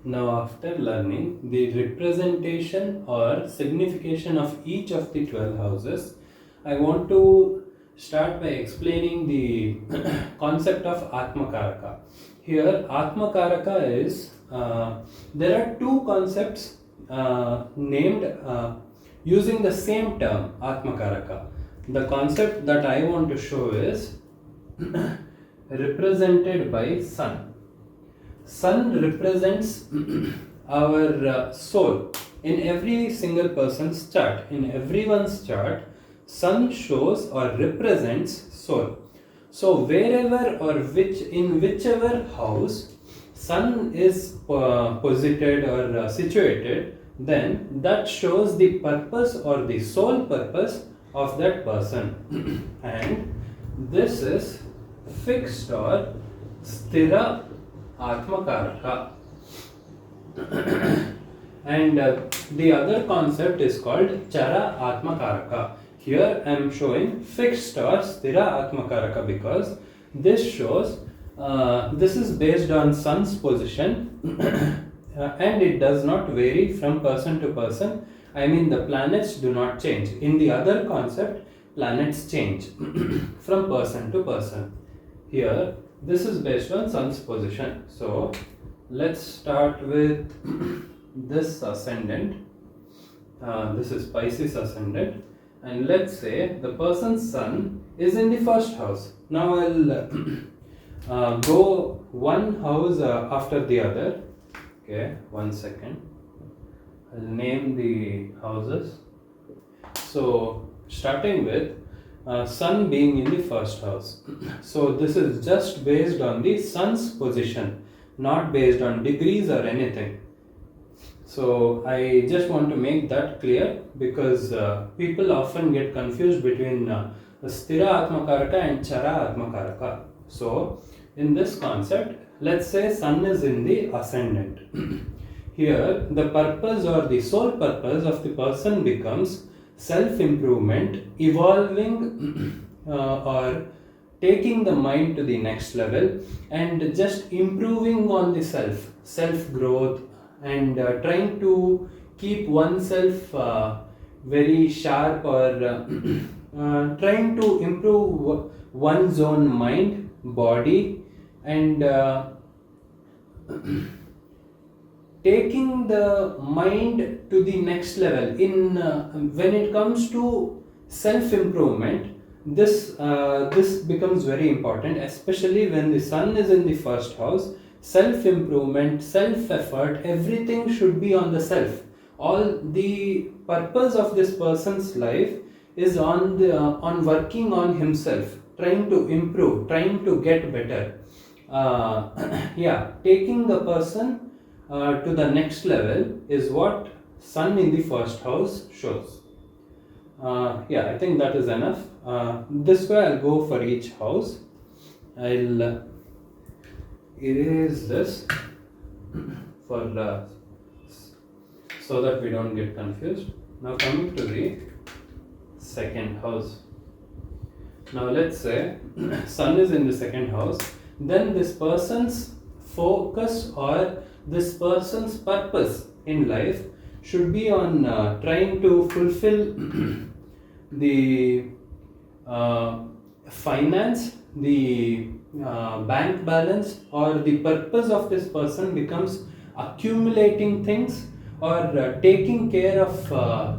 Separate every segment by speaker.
Speaker 1: Now, after learning the representation or signification of each of the 12 houses, I want to start by explaining the concept of ATMA KARAKA. Here, ATMA KARAKA is there are two concepts named using the same term, ATMA KARAKA. The concept that I want to show is represented by Sun. Sun represents our soul. In every single person's chart, in everyone's chart, Sun shows or represents soul. So wherever or in whichever house Sun is posited or situated, then that shows the purpose or the sole purpose of that person. And this is fixed or sthira Atma Karaka. And the other concept is called Chara Atma Karaka. Here I am showing fixed or Sthira Atma Karaka because this shows this is based on Sun's position and it does not vary from person to person. I mean, the planets do not change. In the other concept, planets change from person to person. Here, this is based on Sun's position. So, let's start with this ascendant. This is Pisces ascendant. And let's say the person's Sun is in the first house. Now, I'll go one house after the other. Okay, 1 second. I'll name the houses. So, starting with Sun being in the first house. So, this is just based on the Sun's position, not based on degrees or anything. So, I just want to make that clear because people often get confused between Sthira Atma Karaka and Chara Atma Karaka. So, in this concept, let's say Sun is in the ascendant. Here, the purpose or the sole purpose of the person becomes self-improvement, evolving or taking the mind to the next level and just improving on the self-growth and trying to keep oneself very sharp or trying to improve one's own mind, body and taking the mind to the next level. In when it comes to self-improvement, this becomes very important, especially when the Sun is in the first house. Self-improvement, self-effort, everything should be on the self. All the purpose of this person's life is on working on himself, trying to improve, trying to get better. Taking the person to the next level is what Sun in the first house shows. I think that is enough. This way I'll go for each house. I'll erase this for so that we don't get confused. Now coming to the second house. Now let's say Sun is in the second house, then this person's focus or this person's purpose in life should be on trying to fulfill the finance, the bank balance, or the purpose of this person becomes accumulating things or taking care of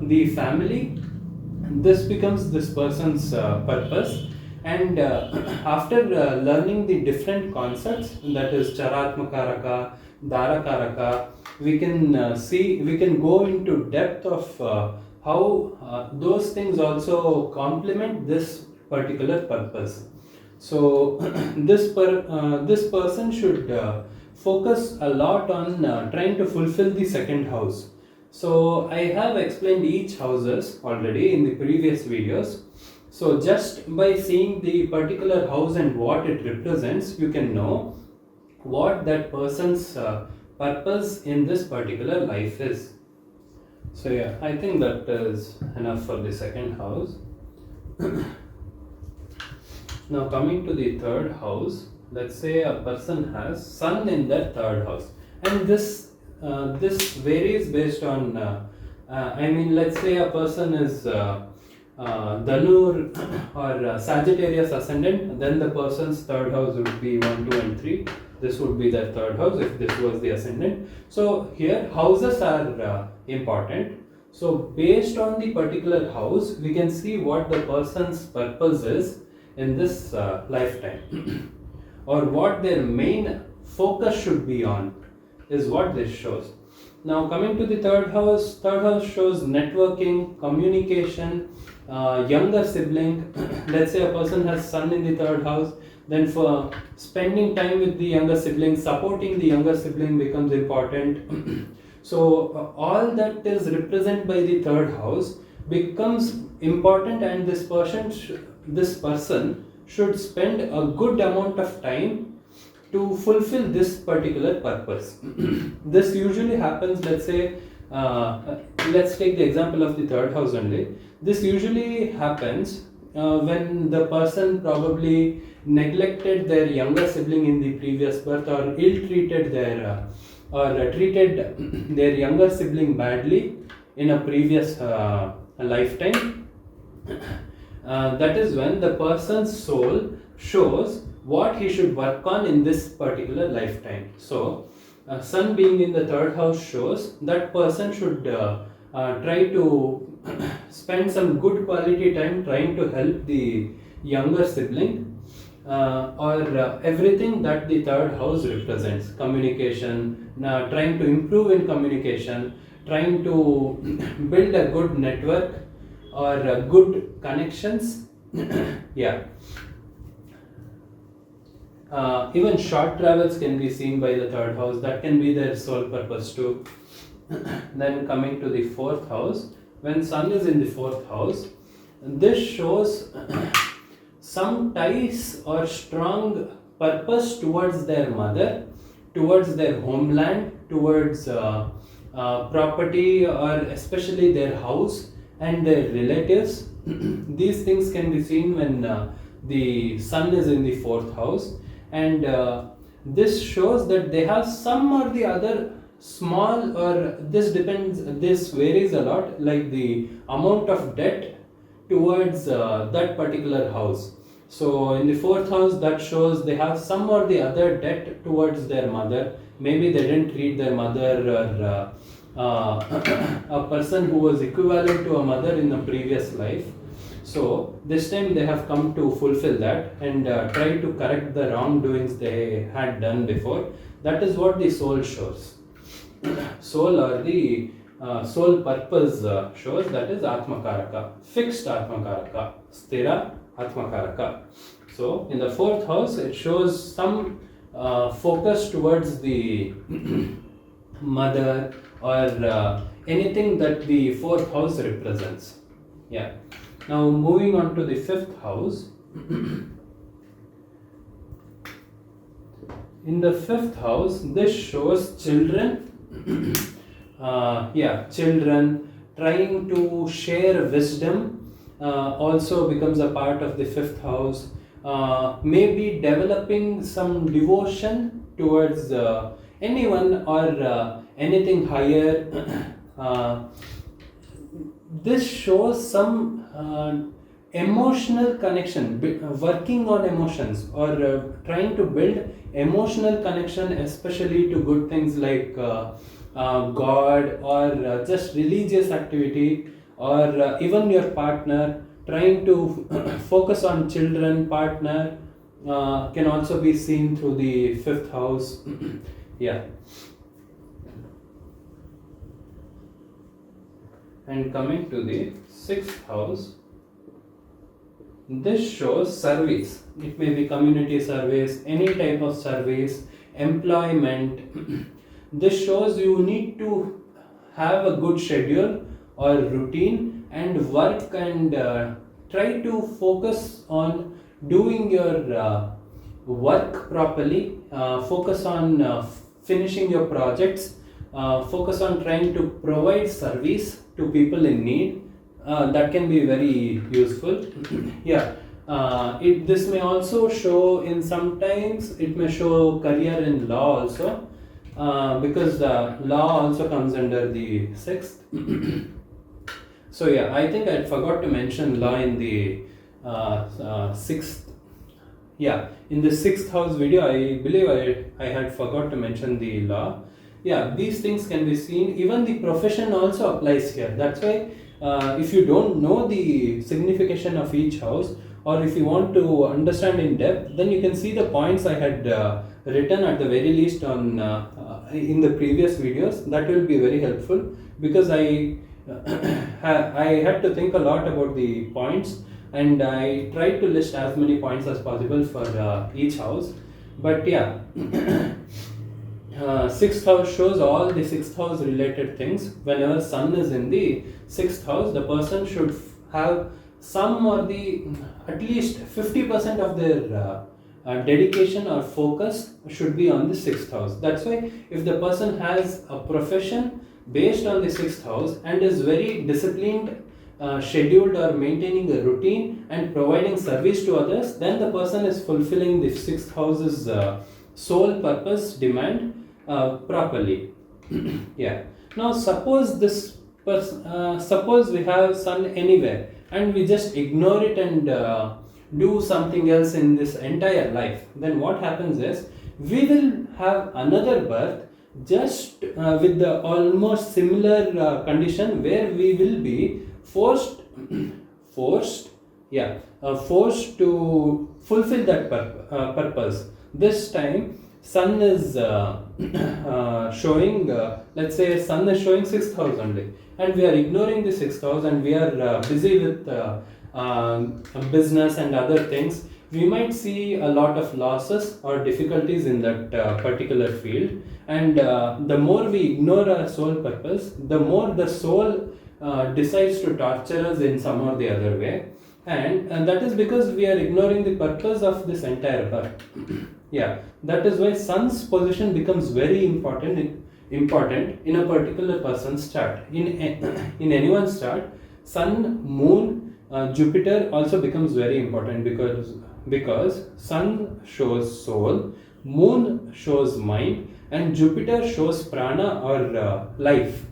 Speaker 1: the family. This becomes this person's purpose. And after learning the different concepts, that is Charatma Karaka, Dara Karaka, we can we can go into depth of how those things also complement this particular purpose. So this person should focus a lot on trying to fulfill the second house. So I have explained each houses already in the previous videos. So just by seeing the particular house and what it represents, you can know what that person's purpose in this particular life is. So I think that is enough for the second house. Now coming to the third house, let's say a person has Sun in their third house, and this this varies based on, I mean, let's say a person is Dhanur or Sagittarius ascendant, then the person's third house would be 1, 2, and 3. This would be their third house if this was the ascendant. So here houses are important. So based on the particular house, we can see what the person's purpose is in this lifetime or what their main focus should be on is what this shows. Now coming to the third house shows networking, communication, younger sibling. Let's say a person has son in the third house, then for spending time with the younger sibling, supporting the younger sibling becomes important. So all that is represented by the third house becomes important, and this person should spend a good amount of time to fulfill this particular purpose. This usually happens, let's say, let's take the example of the third house only. This usually happens when the person probably neglected their younger sibling in the previous birth, or ill-treated their or treated their younger sibling badly in a previous lifetime. That is when the person's soul shows what he should work on in this particular lifetime. So sun being in the third house shows that person should try to spend some good quality time trying to help the younger sibling, or everything that the third house represents. Communication, trying to improve in communication, trying to build a good network or good connections. Yeah. Even short travels can be seen by the third house. That can be their sole purpose too. Then coming to the fourth house, when sun is in the fourth house, this shows some ties or strong purpose towards their mother, towards their homeland, towards property, or especially their house and their relatives. These things can be seen when the sun is in the fourth house, and this shows that they have some or the other small, or this varies a lot, like the amount of debt towards that particular house. So in the fourth house, that shows they have some or the other debt towards their mother. Maybe they didn't treat their mother, or a person who was equivalent to a mother in a previous life. So this time they have come to fulfill that and try to correct the wrongdoings they had done before. That is what the soul shows. Soul, or the soul purpose shows, that is Atma Karaka, fixed Atma Karaka, Sthira Atma Karaka. So in the fourth house, it shows some focus towards the mother, or anything that the fourth house represents. Yeah. Now moving on to the fifth house. In the fifth house, this shows children. Children trying to share wisdom also becomes a part of the fifth house. Maybe developing some devotion towards anyone or anything higher. This shows some emotional connection, working on emotions, or trying to build emotional connection, especially to good things like God, or just religious activity, or even your partner. Trying to focus on children, partner, can also be seen through the fifth house. Yeah. And coming to the sixth house, this shows service. It may be community service, any type of service, employment. This shows you need to have a good schedule or routine and work, and try to focus on doing your work properly, focus on finishing your projects, focus on trying to provide service to people in need. That can be very useful. Yeah. This may also show, in sometimes it may show career in law also. because the law also comes under the sixth. So yeah, I think I forgot to mention law in the sixth. Yeah, in the sixth house video, I believe I had forgot to mention the law. Yeah, these things can be seen. Even the profession also applies here. That's why if you don't know the signification of each house, or if you want to understand in depth, then you can see the points I had written at the very least on in the previous videos. That will be very helpful, because I I had to think a lot about the points, and I tried to list as many points as possible for each house. But yeah, sixth house shows all the sixth house related things. Whenever sun is in the sixth house, the person should have some or the at least 50% of their dedication or focus should be on the sixth house. That's why if the person has a profession based on the sixth house and is very disciplined, scheduled, or maintaining a routine and providing service to others, then the person is fulfilling the sixth house's sole purpose demand properly. Yeah. Now suppose this person, suppose we have sun anywhere and we just ignore it and do something else in this entire life, then what happens is we will have another birth just with the almost similar condition, where we will be forced forced to fulfill that purpose. This time sun is showing, let's say sun is showing 6th house only, and we are ignoring the 6th house, and we are busy with business and other things. We might see a lot of losses or difficulties in that particular field, and the more we ignore our sole purpose, the more the soul decides to torture us in some or the other way, and that is because we are ignoring the purpose of this entire birth. Yeah, that is why sun's position becomes very important in a particular person's chart. In anyone's chart, sun, moon, Jupiter also becomes very important, because sun shows soul, moon shows mind, and Jupiter shows prana or life.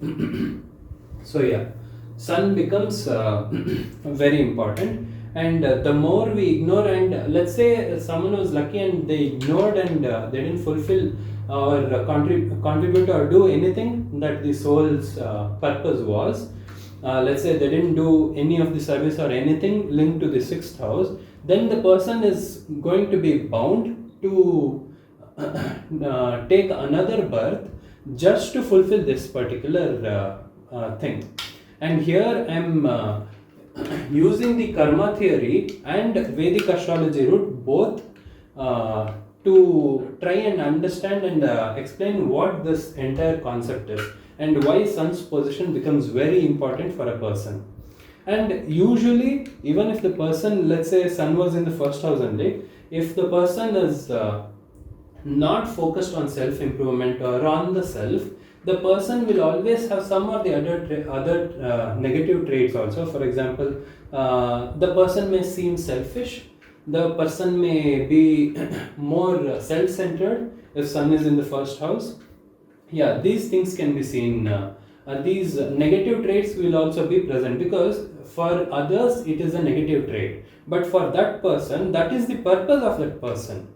Speaker 1: So yeah, sun becomes very important, and the more we ignore, and let's say someone was lucky and they ignored and they didn't fulfill or contribute or do anything that the soul's purpose was. Let's say they didn't do any of the service or anything linked to the 6th house, then the person is going to be bound to take another birth just to fulfill this particular thing. And here I am using the karma theory and Vedic astrology route both to try and understand and explain what this entire concept is, and why sun's position becomes very important for a person. And usually, even if the person, let's say sun was in the 1st house only, if the person is not focused on self improvement or on the self, the person will always have some or the other negative traits also. For example, the person may seem selfish, the person may be more self-centered if sun is in the 1st house. Yeah, these things can be seen. These negative traits will also be present, because for others it is a negative trait, but for that person, that is the purpose of that person.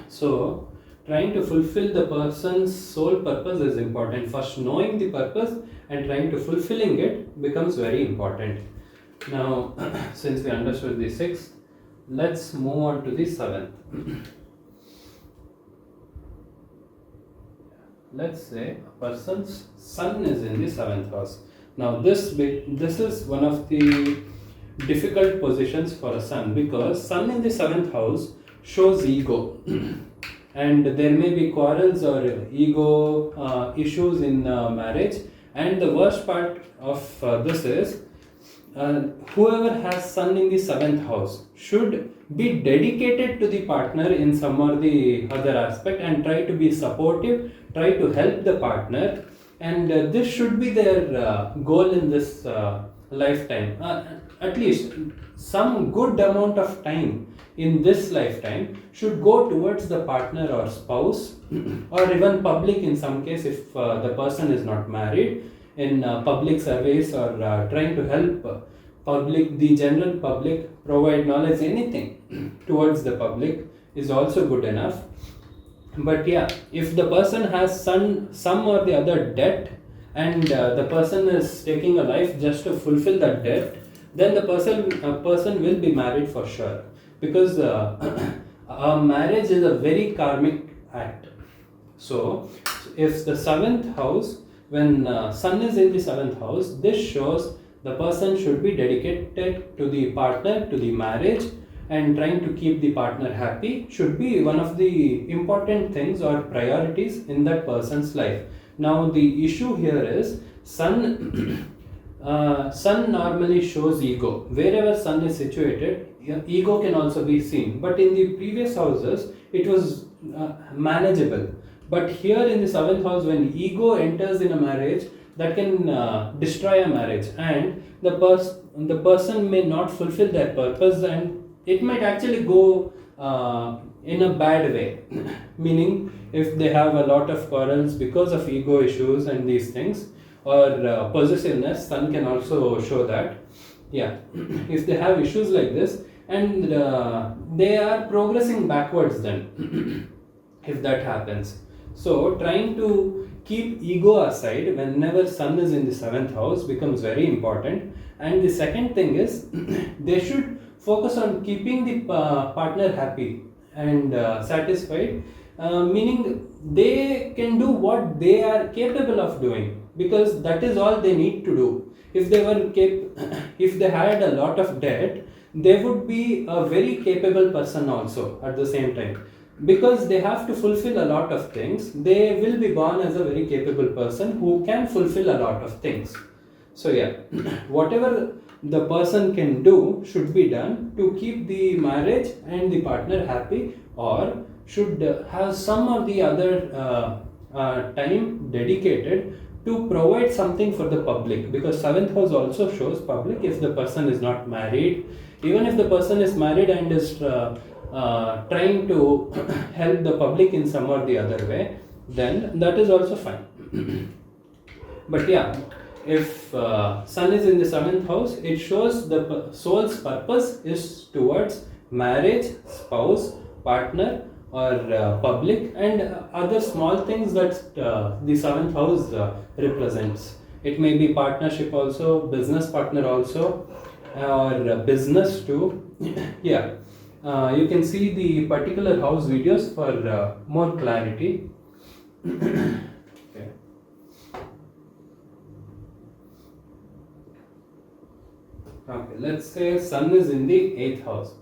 Speaker 1: So trying to fulfill the person's sole purpose is important. First, knowing the purpose and trying to fulfilling it becomes very important. Now, since we understood the 6th, let's move on to the 7th. Let's say a person's sun is in the 7th house. Now this is one of the difficult positions for a sun, because sun in the 7th house shows ego. And there may be quarrels or ego issues in marriage. And the worst part of this is whoever has sun in the 7th house should be dedicated to the partner in some or the other aspect, and try to be supportive, try to help the partner, and this should be their goal in this lifetime, at least some good amount of time in this lifetime should go towards the partner or spouse or even public in some case if the person is not married, in public service or trying to help public, the general public, provide knowledge, anything towards the public is also good enough. But yeah, if the person has some or the other debt, and the person is taking a life just to fulfill that debt, then the person will be married for sure, because a marriage is a very karmic act. So if the seventh house, when sun is in the seventh house, this shows the person should be dedicated to the partner, to the marriage, and trying to keep the partner happy should be one of the important things or priorities in that person's life. Now the issue here is sun. Sun normally shows ego. Wherever sun is situated, ego can also be seen. But in the previous houses, it was manageable. But here in the seventh house, when ego enters in a marriage, that can destroy a marriage, and the person may not fulfill their purpose, and it might actually go in a bad way. Meaning, if they have a lot of quarrels because of ego issues and these things, or possessiveness, sun can also show that. Yeah, if they have issues like this, and they are progressing backwards, then if that happens. So trying to keep ego aside whenever sun is in the seventh house becomes very important. And the second thing is they should focus on keeping the partner happy and satisfied, meaning they can do what they are capable of doing, because that is all they need to do. If they were if they had a lot of debt, they would be a very capable person also at the same time, because they have to fulfill a lot of things. They will be born as a very capable person who can fulfill a lot of things. So yeah, whatever the person can do should be done to keep the marriage and the partner happy, or should have some or the other time dedicated to provide something for the public, because seventh house also shows public. If the person is not married, even if the person is married and is trying to help the public in some or the other way, then that is also fine. But yeah, if sun is in the seventh house, it shows the soul's purpose is towards marriage, spouse, partner, or public, and other small things that the seventh house represents. It may be partnership also, business partner also, or business too. Yeah, you can see the particular house videos for more clarity. Okay. Okay, let's say sun is in the 8th house.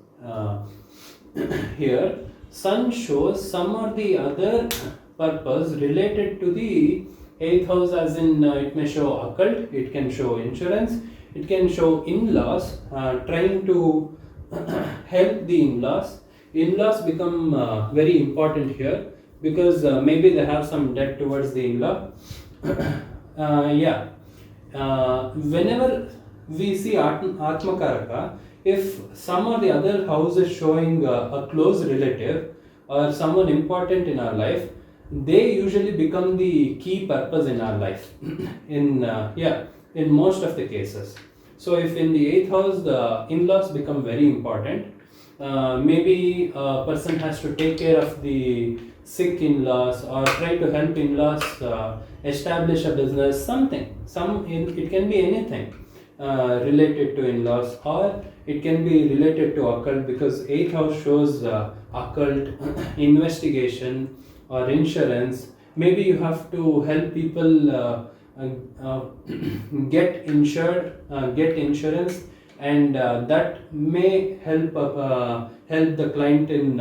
Speaker 1: Here, sun shows some or the other purpose related to the 8th house, as in it may show occult, it can show insurance, it can show in-laws, trying to help the in-laws. In-laws become very important here, because maybe they have some debt towards the in-law. Yeah, whenever we see Atma Karaka, if some or the other house is showing a close relative or someone important in our life, they usually become the key purpose in our life. In most of the cases. So if in the 8th house the in-laws become very important, maybe a person has to take care of the sick in-laws, or try to help in-laws establish a business, something. It can be anything related to in-laws, or it can be related to occult, because 8th house shows occult, investigation, or insurance. Maybe you have to help people get insurance, and that may help the client in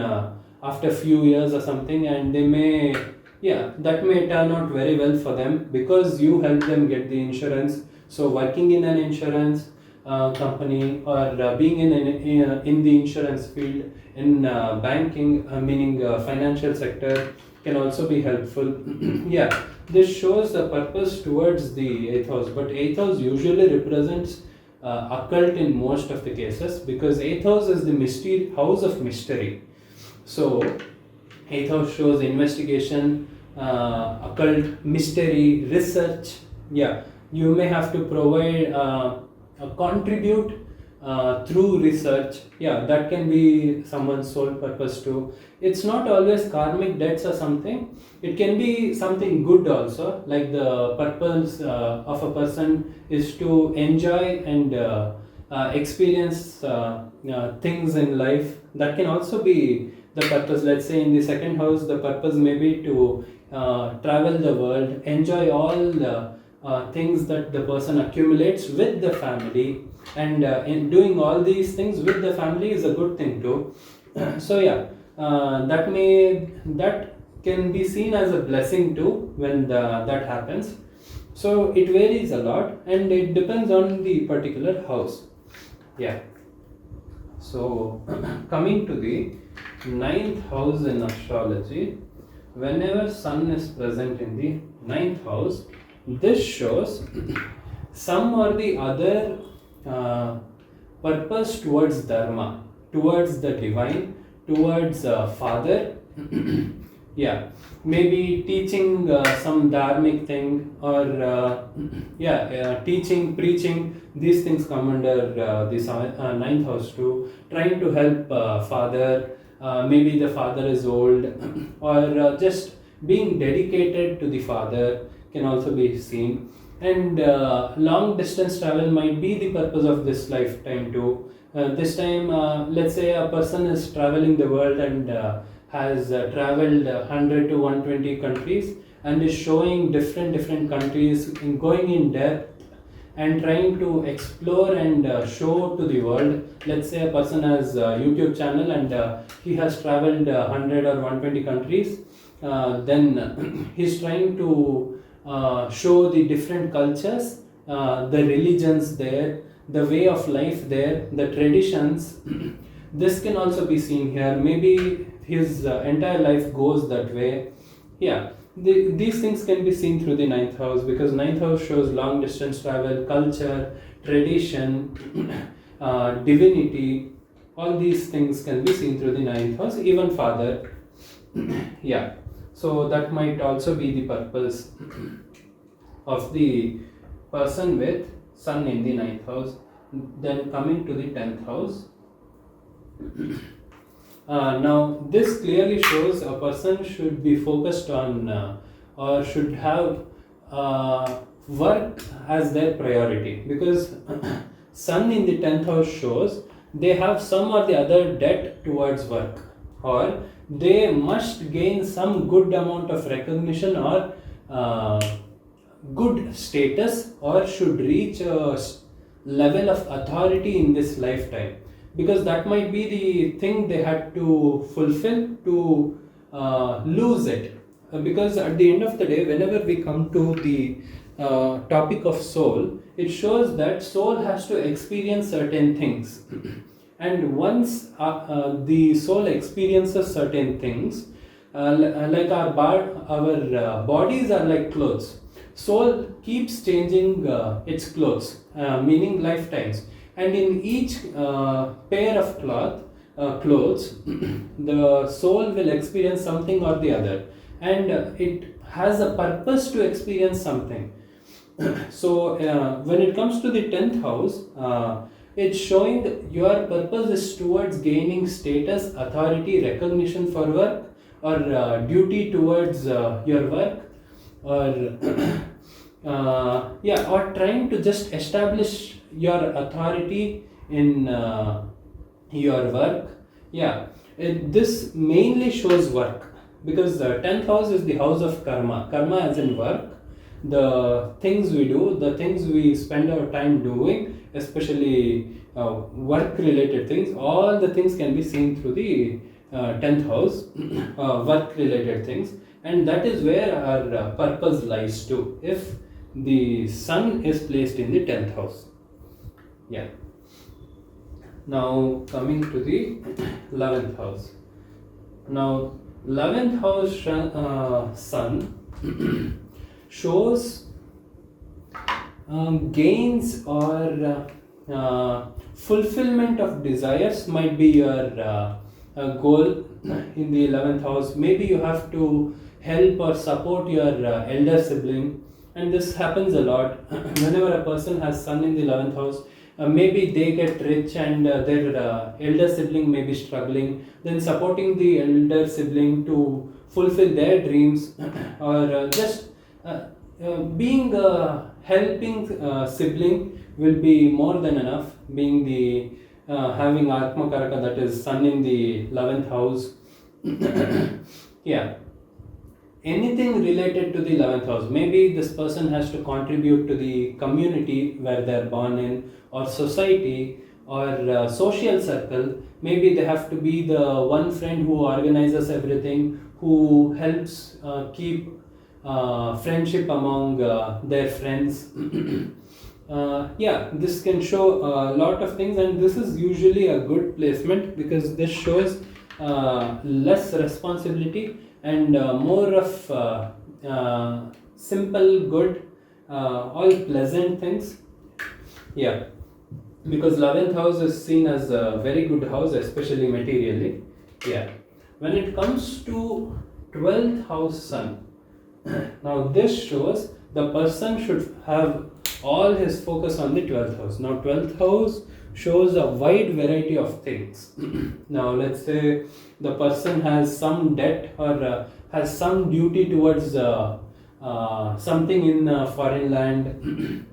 Speaker 1: after few years or something, and they may, yeah, that may turn out very well for them because you help them get the insurance. So working in an insurance company, or being in the insurance field, in banking, meaning financial sector, can also be helpful. Yeah, this shows the purpose towards the 8th house, but 8th house usually represents occult in most of the cases, because 8th house is the mystery house of mystery. So 8th house shows investigation, occult, mystery, research. Yeah, you may have to provide, contribute through research. Yeah, that can be someone's sole purpose too. It's not always karmic debts or something. It can be something good also, like the purpose of a person is to enjoy and experience things in life. That can also be the purpose. Let's say in the 2nd house, the purpose may be to travel the world, enjoy all the things that the person accumulates with the family, and in doing all these things with the family is a good thing too. So yeah, that can be seen as a blessing too when that happens. So it varies a lot and it depends on the particular house. Yeah. So coming to the 9th house in astrology, whenever sun is present in the 9th house, this shows some or the other purpose towards dharma, towards the divine, towards father. Yeah, maybe teaching some dharmic thing, or teaching, preaching. These things come under this 9th house too. Trying to help father. Maybe the father is old, or just being dedicated to the father can also be seen. And long distance travel might be the purpose of this lifetime too. This time, let's say a person is traveling the world and has traveled 100 to 120 countries and is showing different countries, going in depth and trying to explore and show to the world. Let's say a person has a YouTube channel and he has traveled 100 or 120 countries. Then he's trying to show the different cultures, the religions there, the way of life there, the traditions. This can also be seen here. Maybe his entire life goes that way. Yeah, these things can be seen through the 9th house, because 9th house shows long distance travel, culture, tradition, divinity. All these things can be seen through the 9th house, even father. Yeah, so that might also be the purpose of the person with sun in the 9th house. Then coming to the 10th house. Now this clearly shows a person should be focused on or should have work as their priority, because sun in the 10th house shows they have some or the other debt towards work, or they must gain some good amount of recognition or good status, or should reach a level of authority in this lifetime, because that might be the thing they had to fulfill to lose it. Because at the end of the day, whenever we come to the topic of soul, it shows that soul has to experience certain things. And once the soul experiences certain things, like our bodies are like clothes. Soul keeps changing its clothes, meaning lifetimes. And in each pair of clothes, the soul will experience something or the other, and it has a purpose to experience something. So when it comes to the 10th house, it's showing that your purpose is towards gaining status, authority, recognition for work, or duty towards your work, or or trying to just establish your authority in your work. This mainly shows work, because the 10th house is the house of karma. Karma as in work, the things we do, the things we spend our time doing, especially work related things. All the things can be seen through the 10th house, work related things, and that is where our purpose lies too, if the sun is placed in the 10th house. Yeah. Now coming to the 11th house. Now 11th house sun shows gains or fulfillment of desires might be your goal in the 11th house. Maybe you have to help or support your elder sibling, and this happens a lot whenever a person has sun in the 11th house. Maybe they get rich and their elder sibling may be struggling, then supporting the elder sibling to fulfill their dreams or just being a helping sibling will be more than enough. Being the having Atma Karaka, that is sun in the 11th house. Yeah, anything related to the 11th house. Maybe this person has to contribute to the community where they're born in, or society, or social circle. Maybe they have to be the one friend who organizes everything, who helps keep friendship among their friends. Yeah, this can show a lot of things, and this is usually a good placement because this shows less responsibility and more of simple good, all pleasant things. Yeah, because 11th house is seen as a very good house, especially materially. Yeah, when it comes to 12th house sun, now this shows the person should have all his focus on the 12th house. Now 12th house shows a wide variety of things. Now let's say the person has some debt or has some duty towards something in foreign land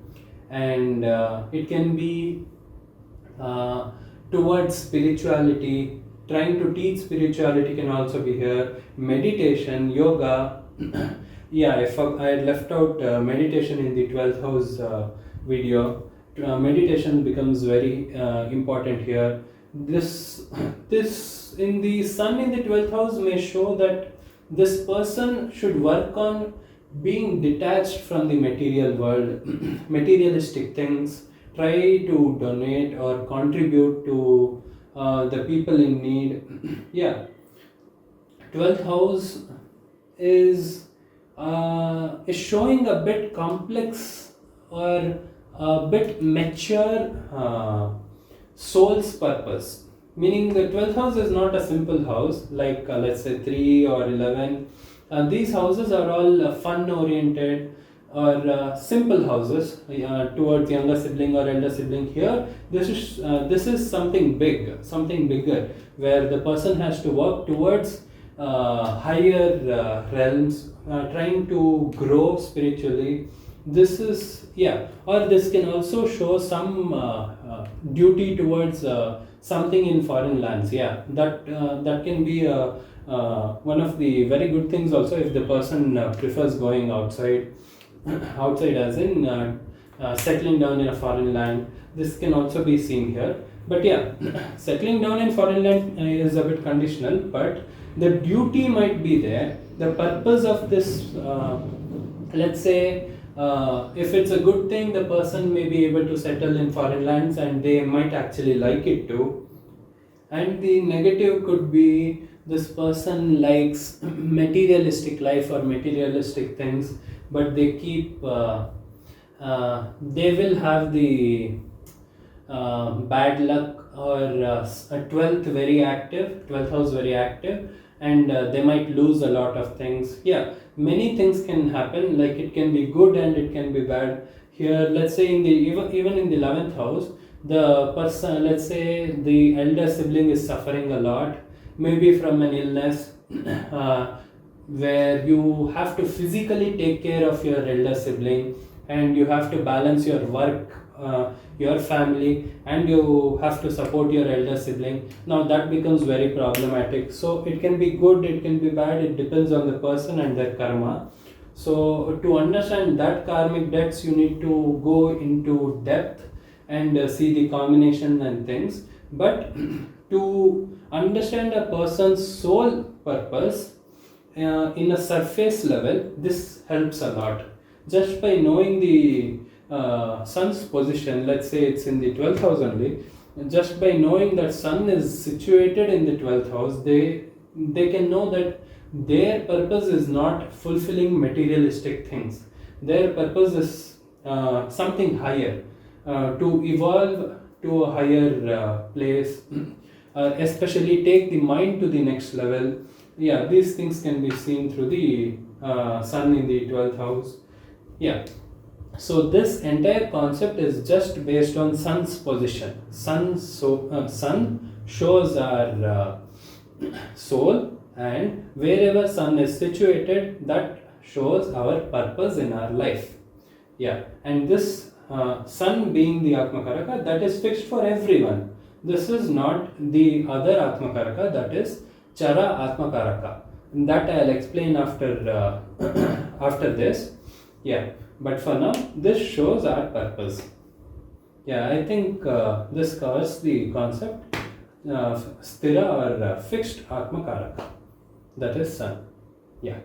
Speaker 1: and it can be towards spirituality. Trying to teach spirituality can also be here. Meditation, yoga. Yeah, I had left out meditation in the 12th house video. Meditation becomes very important here. This in the sun in the 12th house may show that this person should work on being detached from the material world, materialistic things. Try to donate or contribute to the people in need. Yeah, 12th house is showing a bit complex or a bit mature soul's purpose. Meaning the 12th house is not a simple house like let's say 3 or 11. These houses are all fun oriented or simple houses towards younger sibling or elder sibling. Here this is something big, something bigger, where the person has to work towards higher realms, trying to grow spiritually. This is, yeah, or this can also show some duty towards something in foreign lands. Yeah, that can be one of the very good things also if the person prefers going outside. Outside as in settling down in a foreign land. This can also be seen here. But yeah, settling down in foreign land is a bit conditional, but the duty might be there. The purpose of this, let's say, if it's a good thing, the person may be able to settle in foreign lands and they might actually like it too. And the negative could be this person likes materialistic life or materialistic things, but they keep they will have the bad luck or a 12th very active, 12th house very active, and they might lose a lot of things. Yeah, many things can happen, like it can be good and it can be bad. Here let's say in the even in the 11th house, the person, let's say the elder sibling is suffering a lot, maybe from an illness where you have to physically take care of your elder sibling and you have to balance your work, your family, and you have to support your elder sibling. Now that becomes very problematic. So it can be good, it can be bad, it depends on the person and their karma. So to understand that karmic debts, you need to go into depth and see the combination and things. But to understand a person's soul purpose in a surface level, this helps a lot. Just by knowing the sun's position, let's say it's in the 12th house only, just by knowing that sun is situated in the 12th house, they can know that their purpose is not fulfilling materialistic things. Their purpose is something higher, to evolve to a higher place, especially take the mind to the next level. Yeah, these things can be seen through the sun in the 12th house. Yeah. So this entire concept is just based on sun's position. Sun shows our soul, and wherever sun is situated, that shows our purpose in our life. Yeah, and this sun being the Atmakaraka, that is fixed for everyone. This is not the other Atmakaraka, that is Chara Atmakaraka. That I'll explain after after this. Yeah, but for now, this shows our purpose. Yeah, I think this covers the concept Sthira or fixed Atmakaraka, that is sun. Yeah.